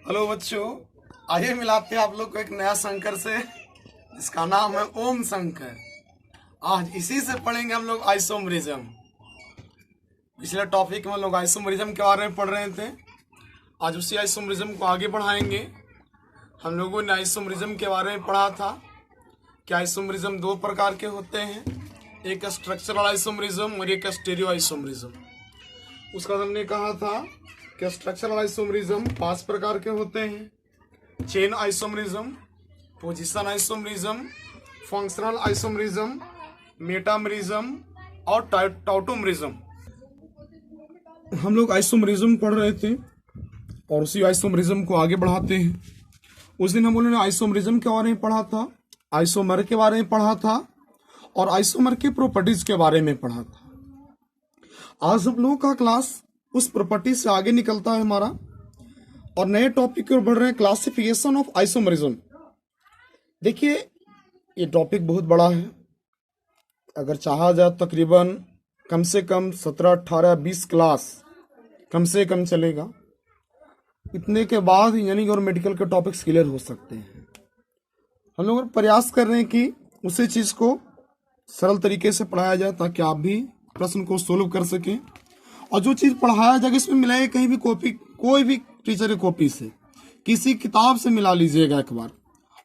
Hello बच्चों, आइए मिलाते हैं आप लोग को एक नया शंकर से, जिसका नाम है ओम शंकर। आज इसी से पढ़ेंगे हम लोग आइसोमरिज्म। पिछले टॉपिक में हम लोग आइसोमरिज्म के बारे में पढ़ रहे थे। आज उसी आइसोमरिज्म को आगे बढ़ाएंगे। हम लोगों ने आइसोमरिज्म के बारे में पढ़ा था कि आइसोमरिज्म दो प्रकार के होते हैं, एक स्ट्रक्चरल आइसोमरिज्म और एक स्टीरियो आइसोमरिज्म। उसका हमने कहा था कि स्ट्रक्चरल आइसोमरिज्म 5 प्रकार के होते हैं: chain isomerism, position isomerism, functional isomerism, metamerism और टॉटोमरिज्म। हम लोग आइसोमरिज्म पढ़ रहे थे और उसी आइसोमरिज्म को आगे बढ़ाते हैं। उस दिन हम लोगों ने आइसोमरिज्म के बारे में पढ़ा था, आइसोमर के बारे में पढ़ा था और आइसोमर के प्रॉपर्टीज के बारे में पढ़ा था। आज हम लोगों का क्लास उस प्रॉपर्टी से आगे निकलता है हमारा और नए टॉपिक की ओर बढ़ रहे हैं, क्लासिफिकेशन ऑफ आइसोमरिज्म। देखिए, ये टॉपिक बहुत बड़ा है। अगर चाहा जाए तकरीबन कम से कम 17, 18, 20 क्लास कम से कम चलेगा। इतने के बाद इंजीनियरिंग और मेडिकल के टॉपिक्स क्लियर हो सकते हैं। हम लोग प्रयास कर रहे हैं कि उसी चीज़ को सरल तरीके से पढ़ाया जाए ताकि आप भी प्रश्न को सोल्व कर सकें। और जो चीज़ पढ़ाया जाएगा इसमें मिलाइए, कहीं भी कॉपी, कोई भी टीचर की कॉपी से, किसी किताब से मिला लीजिएगा एक बार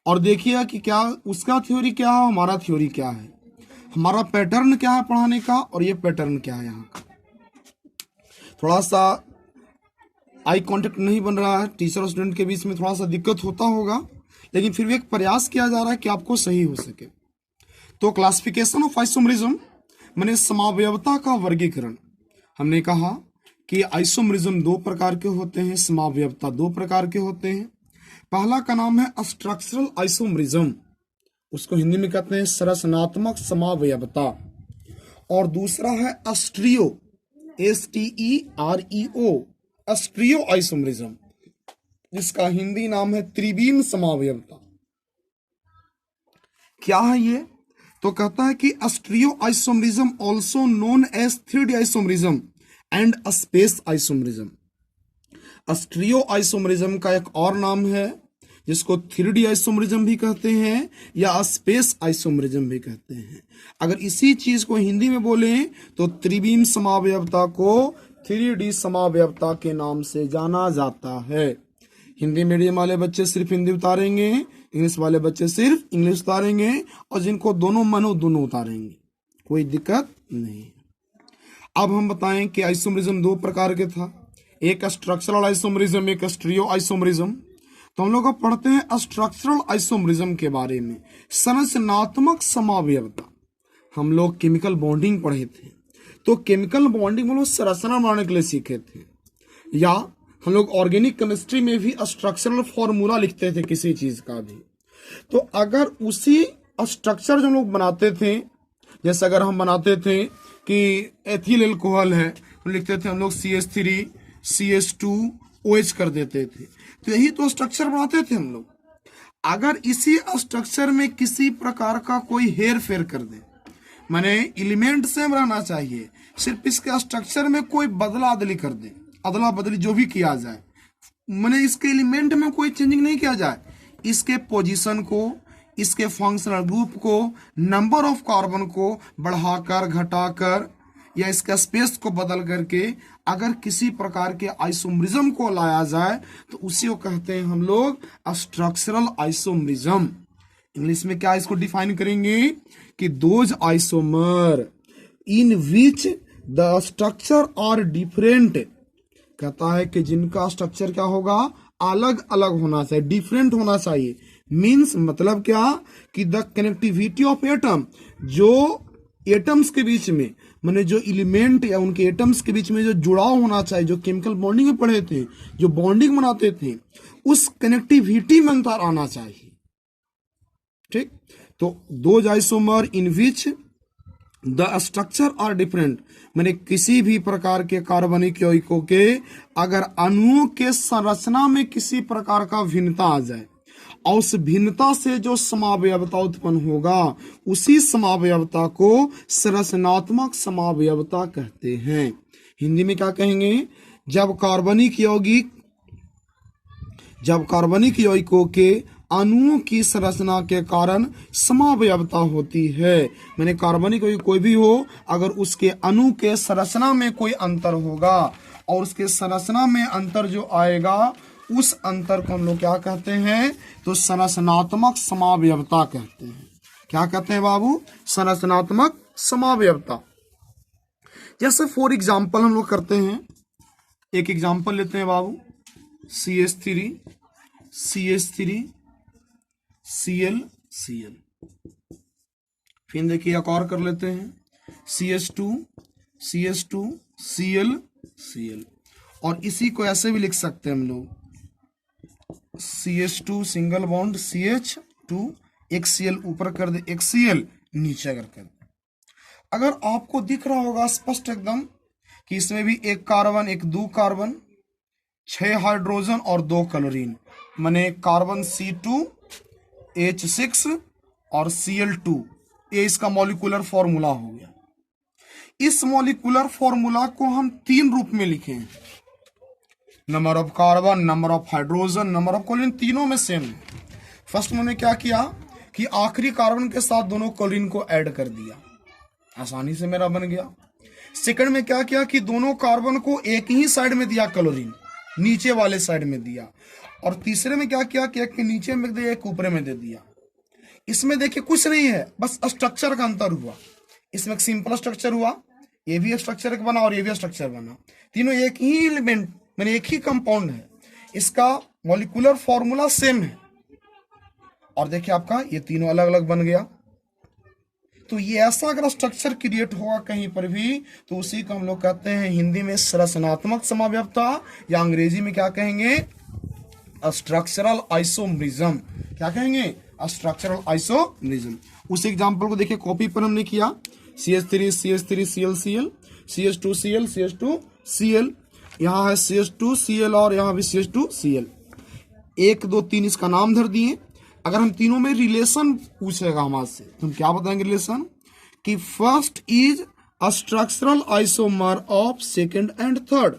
और देखिएगा कि क्या उसका थ्योरी क्या है, हमारा थ्योरी क्या है, हमारा पैटर्न क्या है पढ़ाने का और ये पैटर्न क्या है यहाँ का। थोड़ा सा आई कांटेक्ट नहीं बन रहा है, टीचर और स्टूडेंट के बीच में थोड़ा सा दिक्कत होता होगा, लेकिन फिर भी एक प्रयास किया जा रहा है कि आपको सही हो सके। तो क्लासिफिकेशन ऑफ आइसोमरिज्म माने समावयवता का वर्गीकरण। हमने कहा कि आइसोमरिज्म 2 प्रकार के होते हैं, समावयवता 2 प्रकार के होते हैं। पहला का नाम है स्ट्रक्चरल आइसोमरिज्म, उसको हिंदी में कहते हैं संरचनात्मक समावयवता, और दूसरा है स्टीरियो, STEREO, स्टीरियो आइसोमरिज्म, जिसका हिंदी नाम है त्रिविम समावयवता। क्या है ये? तो कहता है कि stereo isomerism also known as 3D isomerism and space isomerism. Stereo isomerism का एक और नाम है जिसको 3D आइसोमरिज्म भी कहते हैं या स्पेस आइसोमरिज्म भी कहते हैं। अगर इसी चीज को हिंदी में बोले तो त्रिविम समावयवता को 3D समावयवता के नाम से जाना जाता है। हिंदी मीडियम वाले बच्चे सिर्फ हिंदी उतारेंगे, इंग्लिश वाले बच्चे सिर्फ इंग्लिश उतारेंगे, और जिनको दोनों मन हो दोनों उतारेंगे, कोई दिक्कत नहीं। अब हम बताएं कि आइसोमरिज्म 2 प्रकार के था, एक स्ट्रक्चरल आइसोमरिज्म, एक स्टीरियो आइसोमरिज्म। तो हम लोग अब पढ़ते हैं स्ट्रक्चरल आइसोमरिज्म के बारे में, संरचनात्मक समावयवता। हम लोग केमिकल बॉन्डिंग पढ़े थे, तो केमिकल बॉन्डिंग में लोग संरचना बनाने के लिए सीखे थे, या हम लोग ऑर्गेनिक केमिस्ट्री में भी स्ट्रक्चरल फॉर्मूला लिखते थे किसी चीज का भी। तो अगर उसी स्ट्रक्चर जो हम लोग बनाते थे, जैसे अगर हम बनाते थे कि एथिल एल्कोहल है तो लिखते थे हम लोग CH3 CH2OH कर देते थे, तो यही तो स्ट्रक्चर बनाते थे हम लोग। अगर इसी स्ट्रक्चर में किसी प्रकार का कोई हेर फेर कर दे, माने एलिमेंट सेम रहना चाहिए, सिर्फ इसके स्ट्रक्चर में कोई बदला बदली कर दे, अदला बदली जो भी किया जाए, माने इसके एलिमेंट में कोई चेंजिंग नहीं किया जाए, इसके पोजीशन को, इसके फंक्शनल ग्रुप को, नंबर ऑफ कार्बन को बढ़ाकर घटाकर या इसका स्पेस को बदल करके अगर किसी प्रकार के आइसोमरिज्म को लाया जाए तो उसी को कहते हैं हम लोग स्ट्रक्चरल आइसोमरिज्म। इंग्लिश में क्या इसको डिफाइन करेंगे कि those isomer in which the structure are different, कहता है कि जिनका स्ट्रक्चर क्या होगा, अलग अलग होना चाहिए, डिफरेंट होना चाहिए। मीन्स मतलब क्या कि द कनेक्टिविटी ऑफ एटम, जो एटम्स के बीच में, माने जो एलिमेंट या उनके एटम्स के बीच में जो जुड़ाव होना चाहिए, जो केमिकल बॉन्डिंग में पढ़े थे, जो बॉन्डिंग बनाते थे, उस कनेक्टिविटी में अंतर आना चाहिए। ठीक, तो दो isomer in which the structure are different, माने किसी भी प्रकार के कार्बनिक यौगिकों के अगर अणुओं के संरचना में किसी प्रकार का भिन्नता आ जाए और उस भिन्नता से जो समावयवता उत्पन्न होगा, उसी समावयवता को संरचनात्मक समावयवता कहते हैं। हिंदी में क्या कहेंगे? जब कार्बनिक यौगिक जब कार्बनिक यौगिकों के अणुओं की संरचना के कारण समावयवता होती है। मैंने कार्बनिक यौगिक कोई भी हो, अगर उसके अणु के संरचना में कोई अंतर होगा और उसके संरचना में अंतर जो आएगा उस अंतर को हम लोग क्या कहते हैं, तो संरचनात्मक समावयवता कहते हैं। क्या कहते हैं बाबू? संरचनात्मक समावयवता। जैसे फॉर एग्जाम्पल हम लोग करते हैं, एक एग्जाम्पल लेते हैं बाबू, CH3 CH3 Cl। फिर देखिए एक और कर लेते हैं, CH2 Cl। और इसी को ऐसे भी लिख सकते हैं हम लोग, CH2 सिंगल बॉन्ड CH2, एक Cl ऊपर कर दे, एक Cl नीचे अगर कर दे। अगर आपको दिख रहा होगा स्पष्ट एकदम कि इसमें भी एक कार्बन, एक दो कार्बन, 6 हाइड्रोजन और 2 क्लोरीन, माने कार्बन C2H6 और Cl2, ये इसका मॉलिक्यूलर फॉर्मूला हो गया। इस मॉलिक्यूलर फॉर्मूला को हम 3 रूप में लिखे हैं, number of carbon, number of hydrogen, number of chlorine, तीनों में सेम है। फर्स्ट उन्होंने क्या किया कि आखिरी कार्बन के साथ दोनों क्लोरीन को ऐड कर दिया, आसानी से मेरा बन गया। सेकंड में क्या किया कि दोनों कार्बन को एक ही साइड में दिया क्लोरीन, नीचे वाले साइड में दिया। और तीसरे में क्या किया कि एक के नीचे में दिया, एक ऊपर में दे दिया। इसमें देखिए कुछ नहीं है, बस स्ट्रक्चर का अंतर हुआ। इसमें एक सिंपल स्ट्रक्चर हुआ, ये भी स्ट्रक्चर बना और ये भी स्ट्रक्चर बना, तीनों एक ही एलिमेंट मैंने एक ही कंपाउंड है, इसका मॉलिक्यूलर फॉर्मूला सेम है। और देखिए आपका ये तीनों अलग अलग बन गया। तो ये ऐसा अगर स्ट्रक्चर क्रिएट होगा कहीं पर भी, तो उसी को हम लोग कहते हैं हिंदी में संरचनात्मक समावयवता, या अंग्रेजी में क्या कहेंगे, स्ट्रक्चरल आइसोमरिज्म। क्या कहेंगे? Structural isomerism. उस एग्जांपल को देखिए कॉपी पर हमने किया, CH3 Cl CH2 Cl CH2 Cl, यहाँ है CH2 Cl और यहाँ भी CH2 Cl, 1 2 3 इसका नाम धर दिए। अगर हम तीनों में रिलेशन पूछेगा हमारे से, तो हम क्या बताएंगे रिलेशन, कि first is a structural isomer of second and third.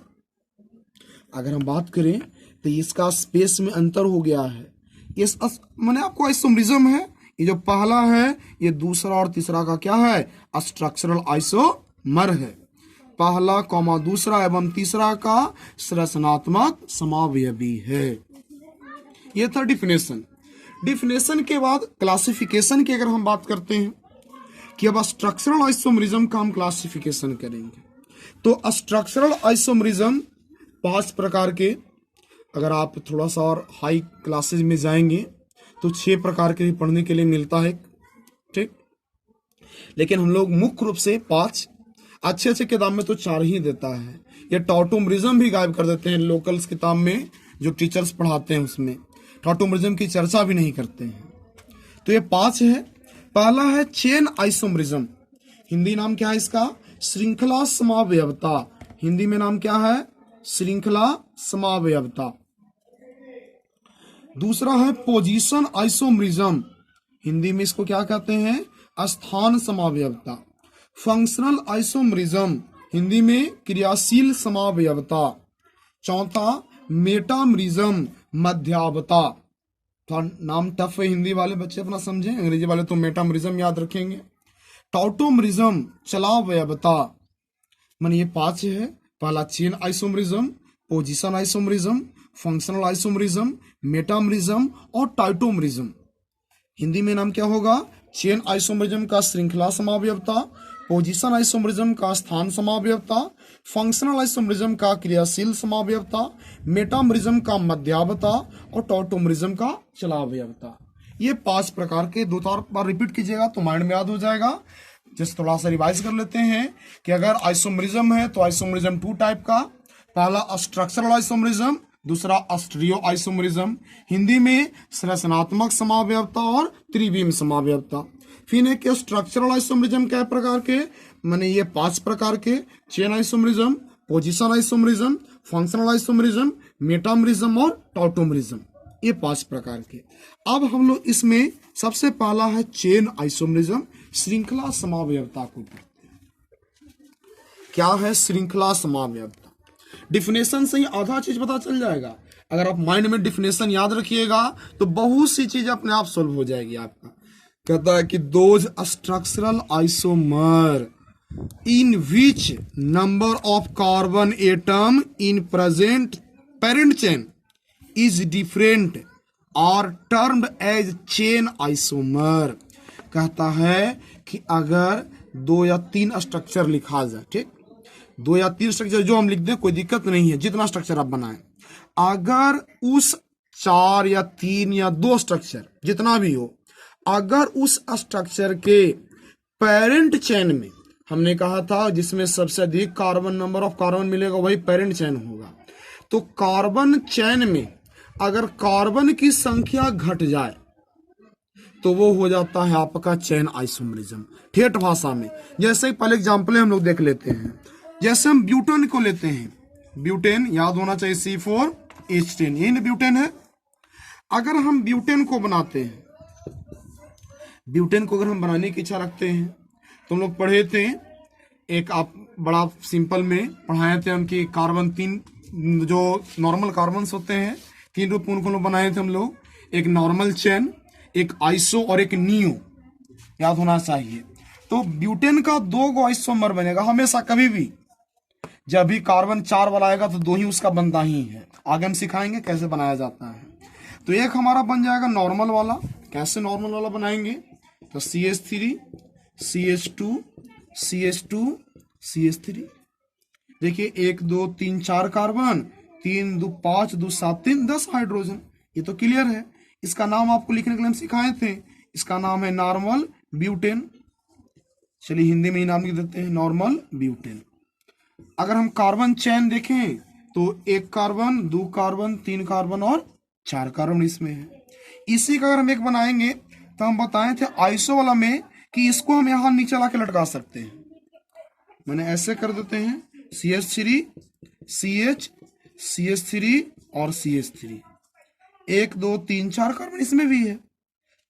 अगर हम बात करें तो इसका स्पेस में अंतर हो गया है, ये मैंने आपको आइसोमरिज्म है, ये जो पहला है ये दूसरा और तीसरा का क्या है, स्ट्रक्चरल आइसोमर है। पहला कॉमा दूसरा एवं तीसरा का संरचनात्मक समावयवी है। ये था डिफिनेशन। डिफिनेशन के बाद क्लासिफिकेशन की अगर हम बात करते हैं कि अब स्ट्रक्चरल आइसोमरिज्म का हम क्लासिफिकेशन करेंगे, तो स्ट्रक्चरल आइसोमरिज्म 5 प्रकार के, अगर आप थोड़ा सा और हाई क्लासेज में जाएंगे तो 6 प्रकार के भी पढ़ने के लिए मिलता है, ठीक। लेकिन हम लोग मुख्य रूप से 5, अच्छे अच्छे किताब में तो 4 ही देता है। ये टॉटोमरिज्म भी गायब कर देते हैं लोकल्स किताब में, जो टीचर्स पढ़ाते हैं उसमें टॉटोमरिज्म की चर्चा भी नहीं करते हैं। तो ये 5 है। पहला है चेन आइसोमरिज्म, हिंदी नाम क्या है इसका, श्रृंखला समावयवता। हिंदी में नाम क्या है, श्रृंखला समावयवता। दूसरा है पोजीशन आइसोमरिज्म, हिंदी में इसको क्या कहते हैं, स्थान समावयवता। फंक्शनल आइसोमरिज्म, हिंदी में क्रियाशील समावयवता। चौथा मेटामरिज्म, मध्यावता। तो नाम टफ है, हिंदी वाले बच्चे अपना समझें, अंग्रेजी वाले तो मेटामरिज्म याद रखेंगे। टॉटोमरिज्म, चलावयवता। मन ये 5 है। पहला chain isomerism, position isomerism, functional isomerism, metamerism और टाइटोमरिज्म। हिंदी में नाम क्या होगा, चेन आइसोमरिज्म का श्रृंखला समावयवता, पोजीशन आइसोमरिज्म का स्थान समावयवता, फंक्शनल आइसोमरिज्म का क्रियाशील समावयवता, मेटामरिज्म का मध्यावता और टॉटोमरिज्म का चलावयवता। ये 5 प्रकार के 2-4 बार रिपीट कीजिएगा तो माइंड में याद हो जाएगा। जैसे थोड़ा सा रिवाइज कर लेते हैं कि अगर आइसोमरिज्म है तो आइसोमरिज्म 2 टाइप का, पहला स्ट्रक्चरल आइसोमरिज्म, दूसरा स्टीरियो आइसोमरिज्म। हिंदी में संरचनात्मक समावयवता और त्रिविम समावयवता। फिर एक स्ट्रक्चरल आइसोमरिज्म क्या प्रकार के, माने ये 5 प्रकार के, chain isomerism, position isomerism, functional isomerism, metamerism और टॉटोमरिज्म, ये 5 प्रकार के। अब हम लोग इसमें सबसे पहला है चेन आइसोमरिज्म, श्रृंखला समावयवता को पढ़ते हैं। क्या है श्रृंखला समावयवता? डिफिनेशन से ही आधा चीज पता चल जाएगा। अगर आप माइंड में डिफिनेशन याद रखिएगा तो बहुत सी चीज अपने आप सोल्व हो जाएगी आपका। कहता है कि those structural isomer in which number of carbon atom in present parent chain is different are termed as chain isomer। कहता है कि अगर 2 या 3 स्ट्रक्चर लिखा जाए, ठीक, 2 या 3 स्ट्रक्चर जो हम लिख दें कोई दिक्कत नहीं है, जितना स्ट्रक्चर आप बनाएं, अगर उस 4 या 3 या 2 स्ट्रक्चर जितना भी हो, अगर उस स्ट्रक्चर के पेरेंट चेन में, हमने कहा था जिसमें सबसे अधिक कार्बन नंबर ऑफ कार्बन मिलेगा वही पेरेंट चेन होगा, तो कार्बन चेन में अगर कार्बन की संख्या घट जाए तो वो हो जाता है आपका चेन आइसोमरिज्म। ठेठ भाषा में जैसे पहले एग्जांपल हम लोग देख लेते हैं। जैसे हम ब्यूटेन को लेते हैं, ब्यूटेन याद होना चाहिए C4H10, यही ना ब्यूटेन है। अगर हम ब्यूटेन को बनाते हैं, ब्यूटेन को अगर हम बनाने की इच्छा रखते हैं तो हम लोग पढ़े थे, एक आप बड़ा सिंपल में पढ़ाए थे हम कि कार्बन 3 जो नॉर्मल कार्बन होते हैं 3 रूप उनको लोग बनाए थे हम लोग, एक नॉर्मल चेन, एक आइसो और एक नियो, याद होना चाहिए। तो ब्यूटेन का 2 आइसोमर बनेगा हमेशा, कभी भी जब भी कार्बन 4 वाला आएगा तो 2 ही उसका बनता ही है। आगे हम सिखाएंगे कैसे बनाया जाता है। तो एक हमारा बन जाएगा नॉर्मल वाला। कैसे नॉर्मल वाला बनाएंगे, तो CH3 CH2 CH2 CH3, देखिए 1 2 3 4 कार्बन, 3 2 5 2 7 3 10 हाइड्रोजन, ये तो क्लियर है। इसका नाम आपको लिखने के लिए हम सिखाए थे, इसका नाम है नॉर्मल ब्यूटेन। चलिए हिंदी में ही नाम लिख देते हैं, नॉर्मल ब्यूटेन। अगर हम कार्बन चेन देखें तो 1 कार्बन 2 कार्बन 3 कार्बन और 4 कार्बन इसमें है। इसी का अगर हम एक बनाएंगे तो हम बताए थे आइसो वाला में कि इसको हम यहां नीचे ला के लटका सकते हैं। मैंने ऐसे कर देते हैं CH3 CH CH3 और CH3, 1 2 3 4 कार्बन इसमें भी है,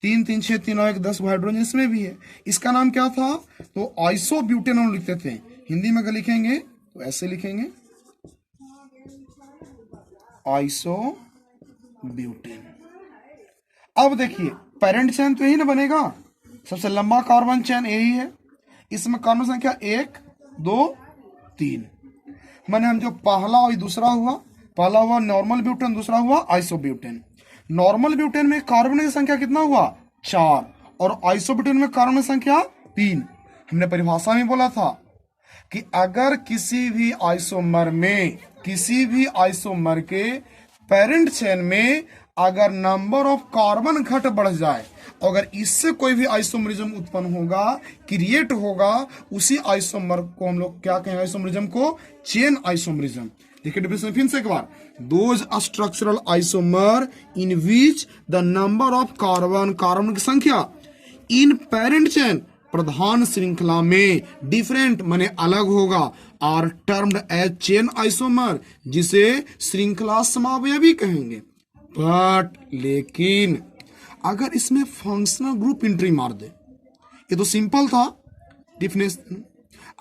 3 3 6 3 और 1 10 हाइड्रोजन इसमें भी है। इसका नाम क्या था, तो आइसो ब्यूटेन हम लिखते थे। हिंदी में अगर लिखेंगे तो ऐसे लिखेंगे आइसो ब्यूटेन। अब देखिए पेरेंट चेन तो यही ना बनेगा, सबसे लंबा कार्बन चेन यही है। इसमें कार्बन संख्या 1 2 3, मैंने हम जो पहला और दूसरा हुआ, पहला हुआ नॉर्मल ब्यूटेन, दूसरा हुआ आइसो ब्यूटेन। नॉर्मल ब्यूटेन में कार्बन की संख्या कितना हुआ 4 और आइसो ब्यूटेन में कार्बन की संख्या 3। हमने परिभाषा में बोला था कि अगर किसी भी आइसोमर के पेरेंट चेन में अगर नंबर ऑफ कार्बन घट बढ़ जाए, अगर इससे कोई भी आइसोमरिज्म उत्पन्न होगा, क्रिएट होगा, उसी आइसोमर को हम लोग क्या कहेंगे, आइसोमरिज्म को चेन आइसोमरिज्म। देखिए डिफिनेशन फिर से एक बार, those structural isomer in which the number of carbon की संख्या इन पेरेंट चेन प्रधान श्रृंखला में डिफरेंट माने अलग होगा, are termed as chain isomer, जिसे श्रृंखला समावयवी कहेंगे। बट लेकिन अगर इसमें फंक्शनल ग्रुप एंट्री मार दे, ये तो सिंपल था डिफिनेशन,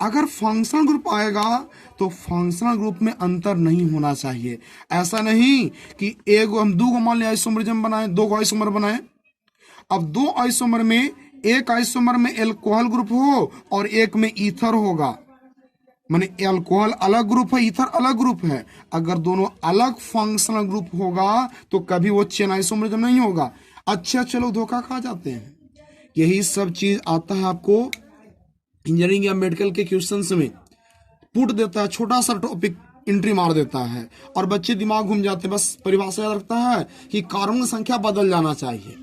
अगर फंक्शनल ग्रुप आएगा तो फंक्शनल ग्रुप में अंतर नहीं होना चाहिए। ऐसा नहीं कि एक हम 2 मान लिया आइसोमरिज्म बनाए, 2 आइसोमर बनाए, अब 2 आइसोमर में एक आइसोमर में एल्कोहल ग्रुप हो और एक में ईथर होगा, माने एल्कोहल अलग ग्रुप है, ईथर अलग ग्रुप है। अगर दोनों अलग फंक्शनल ग्रुप होगा तो कभी वो चेन आइसोमरिज्म नहीं होगा। अच्छा चलो धोखा खा जाते हैं, यही सब चीज आता है आपको इंजीनियरिंग या मेडिकल के क्वेश्चंस में, पुट देता है, छोटा सा टॉपिक एंट्री मार देता है और बच्चे दिमाग घूम जाते हैं। बस परिभाषा याद रखता है कि कार्बन की संख्या बदल जाना चाहिए,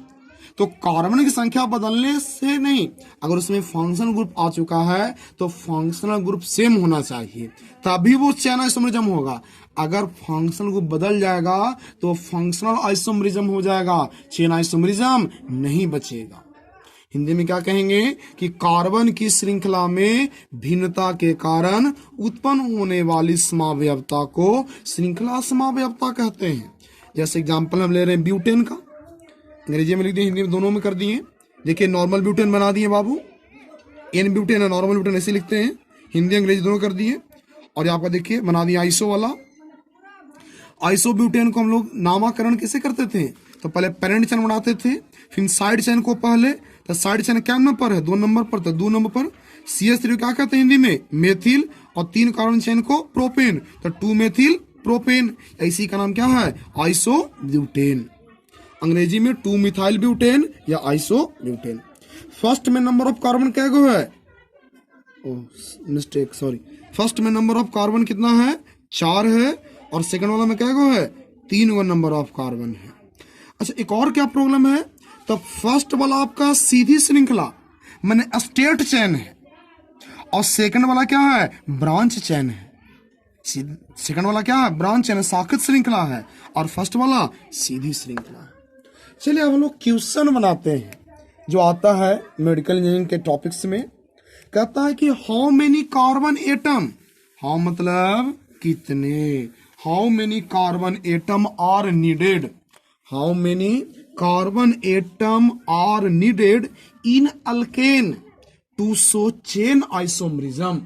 तो कार्बन की संख्या बदलने से नहीं, अगर उसमें फंक्शनल ग्रुप आ चुका है तो फंक्शनल ग्रुप सेम होना चाहिए, तभी वो चेन आइसोमरिज्म होगा। अगर फंक्शनल ग्रुप बदल जाएगा तो फंक्शनल आइसोमरिज्म हो जाएगा, चेन आइसोमरिज्म नहीं बचेगा। हिंदी में क्या कहेंगे कि कार्बन की श्रृंखला में भिन्नता के कारण उत्पन्न होने वाली समावयवता को श्रृंखला समावयवता कहते हैं। जैसे एग्जांपल हम ले रहे हैं ब्यूटेन का, अंग्रेजी में लिख दिए, हिंदी में दोनों में कर दिए। देखिए नॉर्मल ब्यूटेन बना दिए बाबू, एन ब्यूटेन है, नॉर्मल ब्यूटेन ऐसे लिखते हैं, हिंदी अंग्रेजी दोनों कर दिए। और यहाँ पर देखिए बना दिया आइसो वाला। आइसोब्यूटेन को हम लोग नामकरण कैसे करते थे? तो पहले पेरेंट चेन बनाते थे, फिर साइड चेन को पहले, तो साइड चेन क्या नंबर पर है? 2 नंबर पर। तो 2 नंबर पर CH3 क्या कहते हैं हिंदी में? मेथिल। और 3 कार्बन चेन को प्रोपेन, तो 2 मेथिल प्रोपेन। इसी का नाम क्या है? आइसोब्यूटेन। अंग्रेजी में 2 मिथाइल ब्यूटेन या आइसोब्यूटेन। फर्स्ट में नंबर ऑफ कार्बन क्या है? Mistake, sorry. फर्स्ट में नंबर ऑफ कार्बन कितना है? 4 है। और सेकंड वाला में क्या है? 3 गो नंबर ऑफ कार्बन है। अच्छा, एक और क्या प्रॉब्लम है? तो फर्स्ट वाला आपका सीधी श्रृंखला माने स्टेट चेन है, और सेकंड वाला क्या है? ब्रांच चेन है। सेकंड वाला क्या है? ब्रांच चेन, शाखित श्रृंखला है। और फर्स्ट वाला सीधी श्रृंखला है। चलिए अब हम लोग क्वेश्चन बनाते हैं जो आता है मेडिकल इंजीनियरिंग के टॉपिक्स में। कहता है कि how many carbon atom, how मतलब कितने, how many carbon atom are needed, how many carbon atom are needed in alkane to show chain isomerism.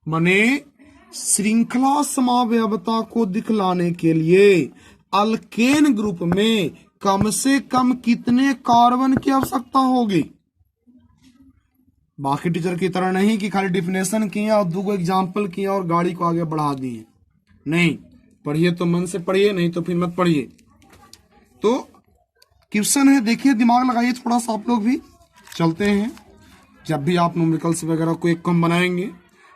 माने श्रृंखला समावयवता को दिखलाने के लिए अल्केन ग्रुप में कम से कम कितने कार्बन की आवश्यकता होगी। बाकी टीचर की तरह नहीं कि खाली डिफिनेशन किया और 2 एग्जाम्पल किया और गाड़ी को आगे बढ़ा दिए। नहीं, पढ़िए तो मन से पढ़िए, नहीं तो फिर मत पढ़िए। तो क्वेश्चन है, देखिए, दिमाग लगाइए थोड़ा सा आप लोग भी। चलते हैं। जब भी आप न्यूमेरिकल्स वगैरह को एक कम बनाएंगे,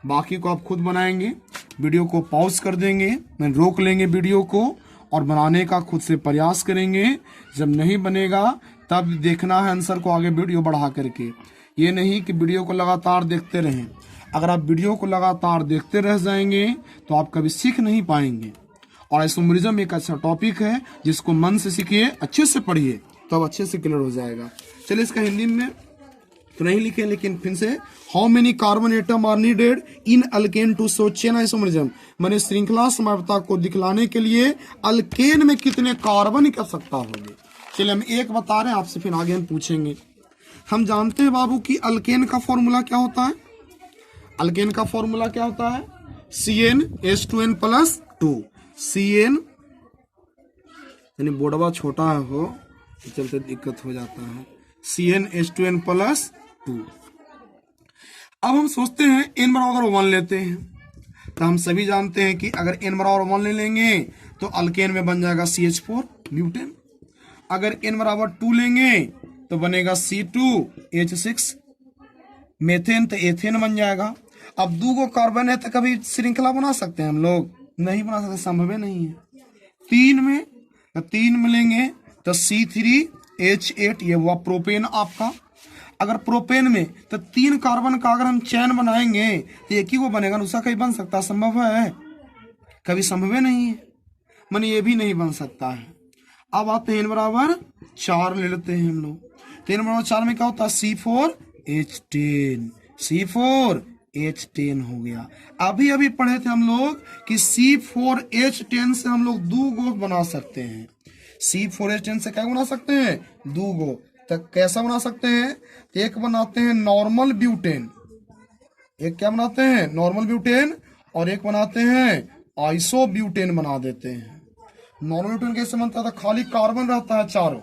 बाकी को आप खुद बनाएंगे, वीडियो को पॉज कर देंगे, मैं रोक लेंगे वीडियो को और बनाने का खुद से प्रयास करेंगे। जब नहीं बनेगा तब देखना है आंसर को आगे वीडियो बढ़ा करके। ये नहीं कि वीडियो को लगातार देखते रहें। अगर आप वीडियो को लगातार देखते रह जाएंगे तो आप कभी सीख नहीं पाएंगे। और आइसोमरिज्म एक अच्छा टॉपिक है जिसको मन से सीखिए, अच्छे से पढ़िए, तब अच्छे से क्लियर हो जाएगा। चलिए, इसका हिंदी में तो नहीं लिखे, लेकिन फिर से, how many carbon atom are needed in alkane to show chain isomerism. माने श्रृंखला समावयवता को दिखलाने के लिए अल्केन में कितने कार्बन की आवश्यकता होगी। चलिए, हम एक बता रहे हैं आपसे, फिर आगे हम पूछेंगे। हम जानते हैं बाबू कि अल्केन का फॉर्मूला क्या होता है? अल्केन का फॉर्मूला क्या होता है? CnH2n+2। CN यानी बोर्डवा छोटा हो तो चलते दिक्कत हो जाता है। CnH2n+2। अब हम सोचते हैं n बराबर 1 लेते हैं। तो हम सभी जानते हैं कि अगर n बराबर 1 ले लेंगे तो अल्केन में बन जाएगा CH4 ब्यूटेन। अगर n बराबर 2 लेंगे तो बनेगा C2H6 मेथेन, तो एथेन बन जाएगा। अब 2 गो कार्बन है तो कभी श्रृंखला बना सकते हैं हम लोग? नहीं बना सकते, संभव नहीं है। 3 में तो 3 मिलेंगे तो C3H8, ये हुआ प्रोपेन आपका। अगर प्रोपेन में तो 3 कार्बन का अगर हम चैन बनाएंगे तो एक ही वो बनेगा, दूसरा कहीं बन सकता? संभव है? कभी संभव नहीं है, माने ये भी नहीं बन सकता है। अब आते हैं n बराबर 4 ले लेते हैं हम लोग। तो n बराबर 4 में क्या होता है? C4H10, C4H10 हो गया। अभी अभी पढ़े थे हम लोग कि C4H10 से हम लोग 2 गो बना सकते हैं। C4H10 से क्या बना सकते हैं? 2 गो। तो कैसा बना सकते हैं? एक बनाते हैं नॉर्मल ब्यूटेन, एक क्या बनाते हैं? नॉर्मल ब्यूटेन, और एक बनाते हैं आइसो ब्यूटेन बना देते हैं। नॉर्मल ब्यूटेन कैसे बनता था? खाली कार्बन रहता है चारों,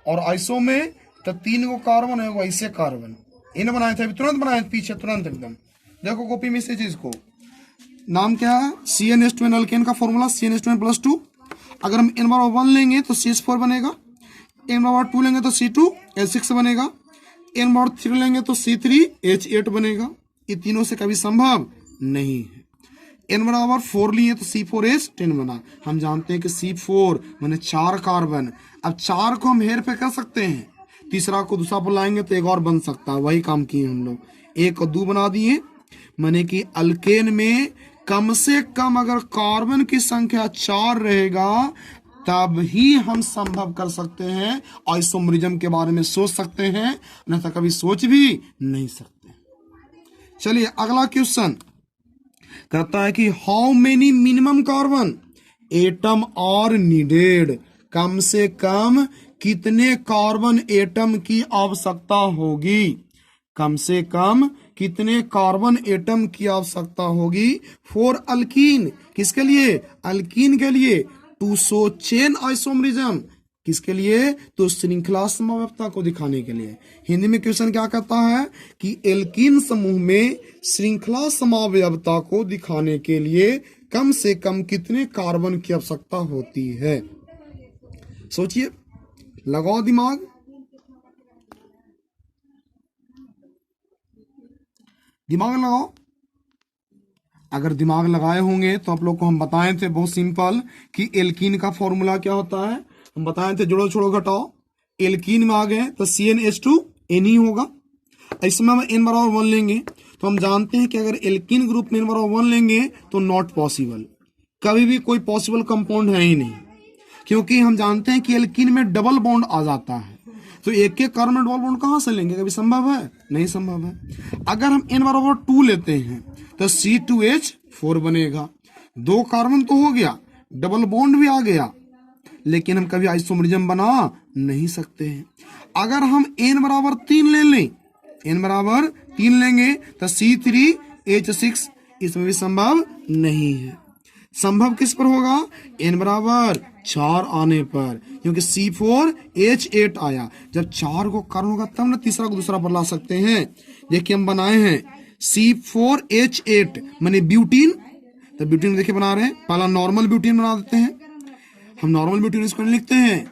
और आइसो में तो 3 गो कार्बन है, वैसे कार्बन। इन बनाए थे, अभी तुरंत बनाए थे, पीछे तुरंत एकदम। देखो कॉपी में से चीज को, नाम क्या है? CnH2n अल्केन का फॉर्मूला CnH2n+2। अगर हम n बराबर 1 लेंगे तो CH4 बनेगा, n बराबर 2 लेंगे तो C2H6 बनेगा, n बराबर 3 लेंगे तो C3H8 बनेगा। ये तीनों से कभी संभव नहीं है। n बराबर 4 लिए तो C4H10 बना। हम जानते हैं कि C4 माने 4 कार्बन। अब 4 को हम हेर फेर कर सकते हैं, तीसरा को दूसरा पर लाएंगे तो एक और बन सकता है। वही काम किए हम लोग, 1 और 2 बना दिए। माने कि अल्केन में कम से कम अगर कार्बन की संख्या 4 रहेगा तब ही हम संभव कर सकते हैं, आइसोमरिज्म के बारे में सोच सकते हैं, नहीं तो कभी सोच भी नहीं सकते। चलिए अगला क्वेश्चन कहता है कि how many minimum carbon atom are needed. कम से कम कितने कार्बन एटम की आवश्यकता होगी? कम से कम कितने कार्बन एटम की आवश्यकता होगी फॉर अल्कीन? किसके लिए? अल्कीन के लिए। टू शो चेन आइसोमरिज्म, किसके लिए? तो श्रृंखला समव्यवता को दिखाने के लिए। हिंदी में क्वेश्चन क्या कहता है कि एल्कीन समूह में श्रृंखला समव्यवता को दिखाने के लिए कम से कम कितने कार्बन की आवश्यकता होती है? सोचिए, लगाओ दिमाग। दिमाग लगाओ। अगर दिमाग लगाए होंगे तो आप लोग को हम बताए थे बहुत सिंपल कि एल्कीन का फॉर्मूला क्या होता है। हम बताए थे जोड़ो छोड़ो घटाओ। एल्कीन में आ गए तो CnH2n ही होगा। इसमें हम n बराबर 1 लेंगे तो हम जानते हैं कि अगर एल्कीन ग्रुप में n बराबर 1 लेंगे तो नॉट पॉसिबल, कभी भी कोई पॉसिबल कंपाउंड है ही नहीं, क्योंकि हम जानते हैं कि एल्कीन में डबल बॉन्ड आ जाता है। तो एक एक कार्बन में डबल बॉन्ड कहां से लेंगे? कभी संभव है? नहीं संभव है। अगर हम n बराबर 2 लेते हैं तो C2H4 बनेगा। 2 कार्बन तो हो गया, डबल बॉन्ड भी आ गया, लेकिन हम कभी आइसोमरिज्म बना नहीं सकते हैं। अगर हम n बराबर 3 ले लें, n बराबर 3 लेंगे तो C3H6, इसमें भी संभव नहीं है। संभव किस पर होगा? n बराबर 4 आने पर, क्योंकि C4H8 आया। जब 4 को कार्बन होगा तब ना तीसरा को दूसरा पर ला सकते हैं। देखिए हम बनाए हैं C4H8 माने ब्यूटीन, तो ब्यूटीन देखिए बना रहे हैं। पहला नॉर्मल ब्यूटीन बना देते हैं। हम नॉर्मल ब्यूटीन इसको नहीं लिखते हैं।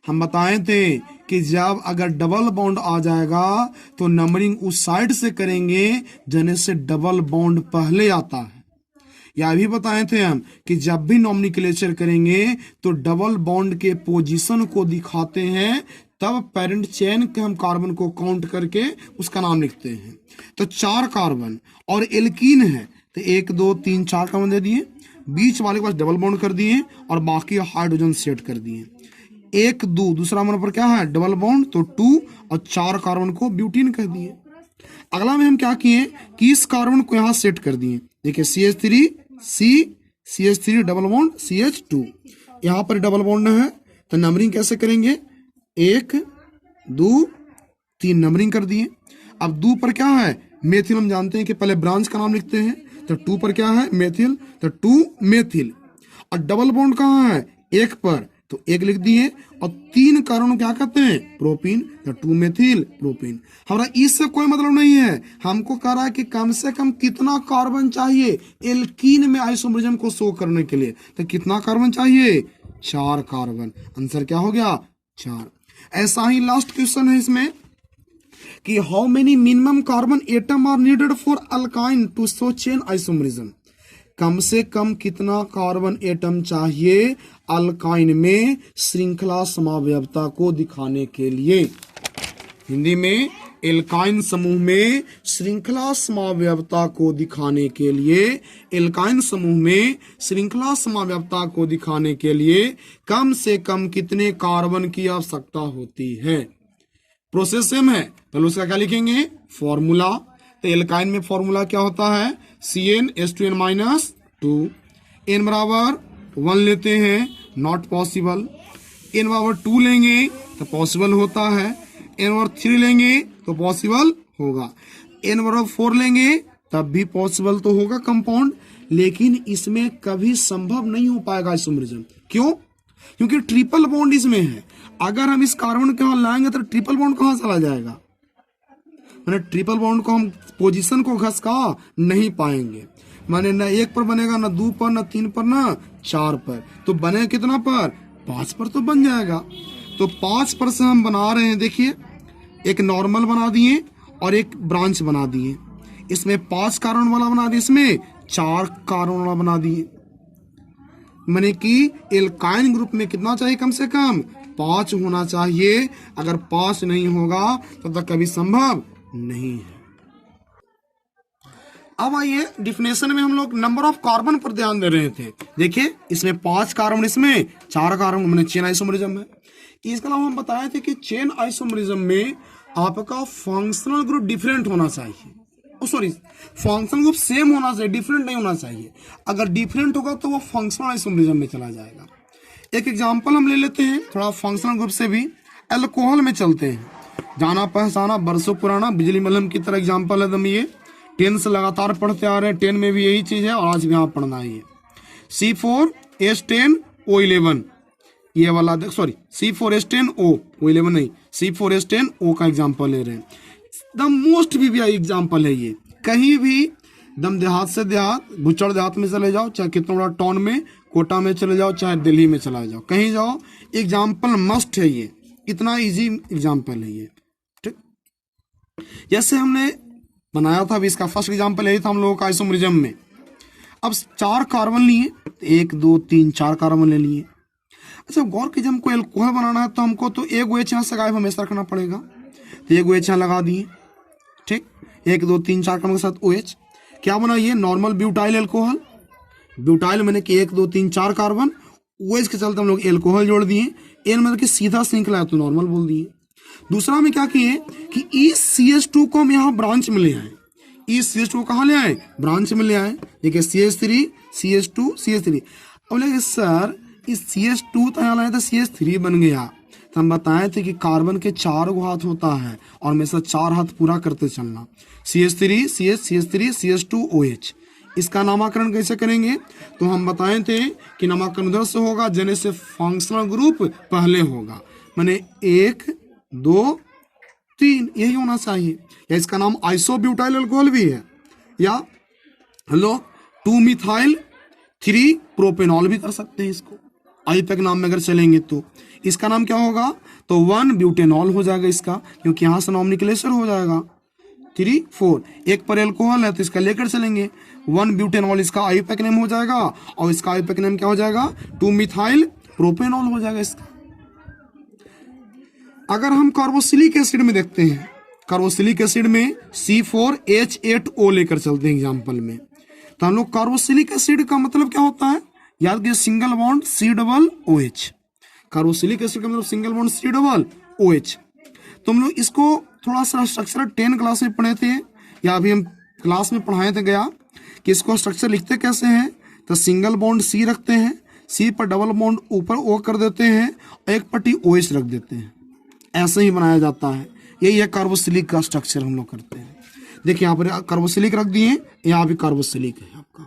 हम बताए थे कि जब अगर डबल बॉन्ड आ जाएगा तो नंबरिंग उस साइड से करेंगे जने से डबल बॉन्ड पहले आता है। या भी बताए थे हम कि जब भी नॉमेनक्लेचर करेंगे तो डबल बॉन्ड के पोजीशन को दिखाते हैं, तब पेरेंट चेन के हम कार्बन को काउंट करके उसका नाम लिखते हैं। तो 4 कार्बन और एल्कीन है तो 1 2 3 4 कार्बन दे दिए, बीच वाले के पास डबल बॉन्ड कर दिए और बाकी हाइड्रोजन सेट कर दिए। 1 2 दूसरा नंबर पर क्या है? डबल बॉन्ड, तो 2 और 4 कार्बन को ब्यूटीन कर दिए। अगला में हम क्या किए कि इस कार्बन को यहाँ सेट कर दिए। देखिए CH3 डबल बॉन्ड CH2, यहाँ पर डबल बॉन्ड है तो नंबरिंग कैसे करेंगे? 1 2 3 नंबरिंग कर दिए। अब 2 पर क्या है? मेथिल। हम जानते हैं कि पहले ब्रांच का नाम लिखते हैं, तो 2 पर क्या है? मेथिल, तो 2 मेथिल। और डबल बॉन्ड कहाँ है? 1 पर, तो 1 लिख दिए। और 3 कार्बन क्या कहते हैं? प्रोपीन, तो 2 मेथिल प्रोपीन। हमारा इससे कोई मतलब नहीं है, हमको कह रहा है कि कम से कम कितना कार्बन चाहिए एल्कीन में आइसोमरिज्म को शो करने के लिए। तो कितना कार्बन चाहिए? 4 कार्बन। आंसर क्या हो गया? 4। ऐसा ही लास्ट क्वेश्चन है इसमें कि how many minimum carbon atom are needed for alkyne to show chain isomerism. कम से कम कितना कार्बन एटम चाहिए अल्काइन में श्रृंखला समावयवता को दिखाने के लिए? हिंदी में एल्काइन समूह में श्रृंखला समावयवता को दिखाने के लिए, एल्काइन समूह में श्रृंखला समावयवता को दिखाने के लिए कम से कम कितने कार्बन की आवश्यकता होती है? प्रोसेस सेम है, तो उसका क्या लिखेंगे? फॉर्मूला। तो एल्काइन में फॉर्मूला क्या होता है? CnH2n-2। n बराबर 1 लेते हैं, नॉट पॉसिबल। n बराबर 2 लेंगे तो पॉसिबल होता है। n बराबर 3 लेंगे तो पॉसिबल होगा। n बराबर 4 लेंगे तब भी पॉसिबल तो होगा कंपाउंड, लेकिन इसमें कभी संभव नहीं हो पाएगा आइसोमरिज्म। क्यों? क्योंकि ट्रिपल बॉन्ड इसमें है। अगर हम इस कार्बन के वहां लाएंगे तो ट्रिपल बॉन्ड कहां चला जाएगा? माने ट्रिपल बॉन्ड को हम पोजीशन को घसका नहीं पाएंगे। माने न 1 पर बनेगा, न 2 पर, न 3 पर, न 4 पर। तो बने कितना पर? 5 पर तो बन जाएगा। तो 5 पर से हम बना रहे हैं। देखिए, एक नॉर्मल बना दिए और एक ब्रांच बना दिए। इसमें 5 कार्बन वाला बना दिए, इसमें 4 कार्बन वाला बना दिए। माने कि एल्काइन ग्रुप में कितना चाहिए? कम से कम 5 होना चाहिए। अगर 5 नहीं होगा तो कभी संभव नहीं है। अब आइए डिफिनेशन में हम लोग नंबर ऑफ कार्बन पर ध्यान दे रहे थे। देखिए, इसमें 5 कार्बन, इसमें 4 कार्बन, मैंने चेन आइसोमरिज्म है। इसके अलावा हम बताए थे कि चेन आइसोमरिज्म में आपका फंक्शनल ग्रुप डिफरेंट होना चाहिए। सॉरी, फंक्शनल ग्रुप सेम होना चाहिए, डिफरेंट नहीं होना चाहिए। अगर डिफरेंट होगा तो वो फंक्शनल आइसोमरिज्म में चला जाएगा। एक एग्जांपल हम ले लेते हैं थोड़ा फंक्शनल ग्रुप से भी। अल्कोहल में चलते हैं। जाना पहचाना बरसों पुराना बिजली मलहम की तरह एग्जांपल है। दम ये 10 से लगातार पढ़ते आ रहे हैं, 10 में भी यही चीज है और आज भी यहाँ पढ़ना ही है। C4H10 O11, ये वाला देख, सॉरी C4H10O, O11 नहीं, C4H10O का एग्जाम्पल ले रहे हैं। द मोस्ट वीवीआई एग्जाम्पल है ये। कहीं भी दम देहात से देहात, बुचड़ देहात में चले जाओ, चाहे कितना बड़ा टाउन में, कोटा में चले जाओ, चाहे दिल्ली में चला जाओ, कहीं जाओ, एग्जाम्पल मस्ट है ये। इतना इजी एग्जाम्पल है ये। ठीक, जैसे हमने बनाया था अभी, इसका फर्स्ट एग्जाम्पल यही था हम लोगों का आइसोमरिज्म में। अब 4 कार्बन लिए, 1 2 3 4 कार्बन ले लिए। अच्छा, गौर कीजिए, हमको एल्कोहल बनाना है तो हमको तो एक OH यहाँ से गायब हमेशा रखना पड़ेगा, तो एक OH यहाँ लगा दिए। ठीक, 1 2 3 4 कार्बन के साथ OH, क्या बना ये? Normal butyl alcohol. ब्यूटाइल मैंने कि 1 2 3 4 कार्बन, OH के चलते हम लोग एल्कोहल जोड़ दिए। एन मतलब कि सीधा श्रृंखला है तो नॉर्मल बोल दिए। दूसरा में क्या किए कि ECH2 को हम यहाँ ब्रांच में ले आए। ECH2 कहाँ ले आए? ब्रांच में ले आए। देखिए CH3 CH2 CH3। अब लगे सर इस CH2 तो यहाँ लाए तो CH3 बन गया, तो हम बताए थे कि कार्बन के 4 गो हाथ होता है और हमेशा 4 हाथ पूरा करते चलना। CH3 CH3 CH2 OH। इसका नामकरण कैसे करेंगे? तो हम बताए थे कि नामकरण उधर से होगा जैसे फंक्शनल ग्रुप पहले होगा, माने 1 2 3 यही होना चाहिए। या इसका नाम आइसोब्यूटाइल अल्कोहल भी है, या हम लोग 2 मिथाइल 3 प्रोपेनॉल भी कर सकते हैं इसको, आईपैक नाम में अगर चलेंगे तो। इसका नाम क्या होगा? तो 1 ब्यूटेनॉल हो जाएगा इसका, क्योंकि यहां से नॉमिनिक्लेचर हो जाएगा 3 4। एक पर एल्कोहल है तो इसका लेकर चलेंगे 1 ब्यूटेनॉल, इसका आईपैक नेम हो जाएगा, और इसका आईपैक नेम क्या हो जाएगा? 2 मिथाइल प्रोपेनॉल हो जाएगा इसका। अगर हम कार्बोक्सिलिक एसिड में देखते हैं, कार्बोक्सिलिक एसिड में C4H8O लेकर चलते हैं एग्जाम्पल में, तो हम लोग कार्बोक्सिलिक एसिड का मतलब क्या होता है? याद कीजिए, single bond C OH। Carboxylic acid का मतलब सिंगल बॉन्ड C OH। तो हम लोग इसको थोड़ा सा स्ट्रक्चर 10 क्लास में पढ़े थे, या अभी हम क्लास में पढ़ाए थे गया कि इसको स्ट्रक्चर लिखते कैसे हैं। तो सिंगल बॉन्ड C रखते हैं, C पर डबल बॉन्ड ऊपर O कर देते हैं, और एक पट्टी OH रख देते हैं। ऐसे ही बनाया जाता है। यही है कार्बोक्सिलिक का स्ट्रक्चर हम लोग करते हैं। देखिए यहाँ पर कार्बोक्सिलिक रख दिए, यहाँ भी कार्बोक्सिलिक है आपका।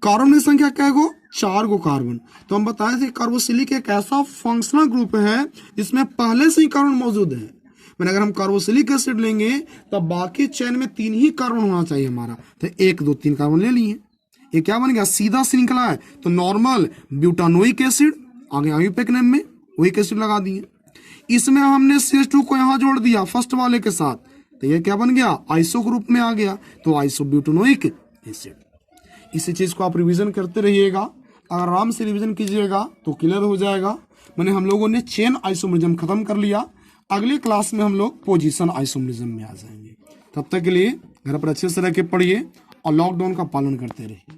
कार्बन की संख्या क्या है? 4 गो कार्बन। तो हम बताए थे कार्बोक्सिलिक एक ऐसा फंक्शनल ग्रुप है जिसमें पहले से ही कार्बन मौजूद है। मैंने अगर हम कार्बोक्सिलिक एसिड लेंगे तो बाकी चेन में 3 ही कार्बन होना चाहिए हमारा, तो 1 2 3 कार्बन ले लिए। ये क्या बन गया? सीधा श्रृंखला है, तो नॉर्मल ब्यूटानोइक एसिड आगे आईपैक नेम में वही एसिड लगा दिए। इसमें हमने CH2 को यहाँ जोड़ दिया फर्स्ट वाले के साथ, तो ये क्या बन गया? आइसो ग्रुप में आ गया, तो आइसोब्यूटानोइक एसिड। इसी चीज को आप रिवीजन करते रहिएगा, अगर आराम से रिवीजन कीजिएगा तो क्लियर हो जाएगा। मैंने हम लोगों ने चेन आइसोमरिज्म खत्म कर लिया। अगले क्लास में हम लोग पोजीशन आइसोमरिज्म में आ जाएंगे। तब तक के लिए घर पर अच्छे से रह के पढ़िए और लॉकडाउन का पालन करते रहिए।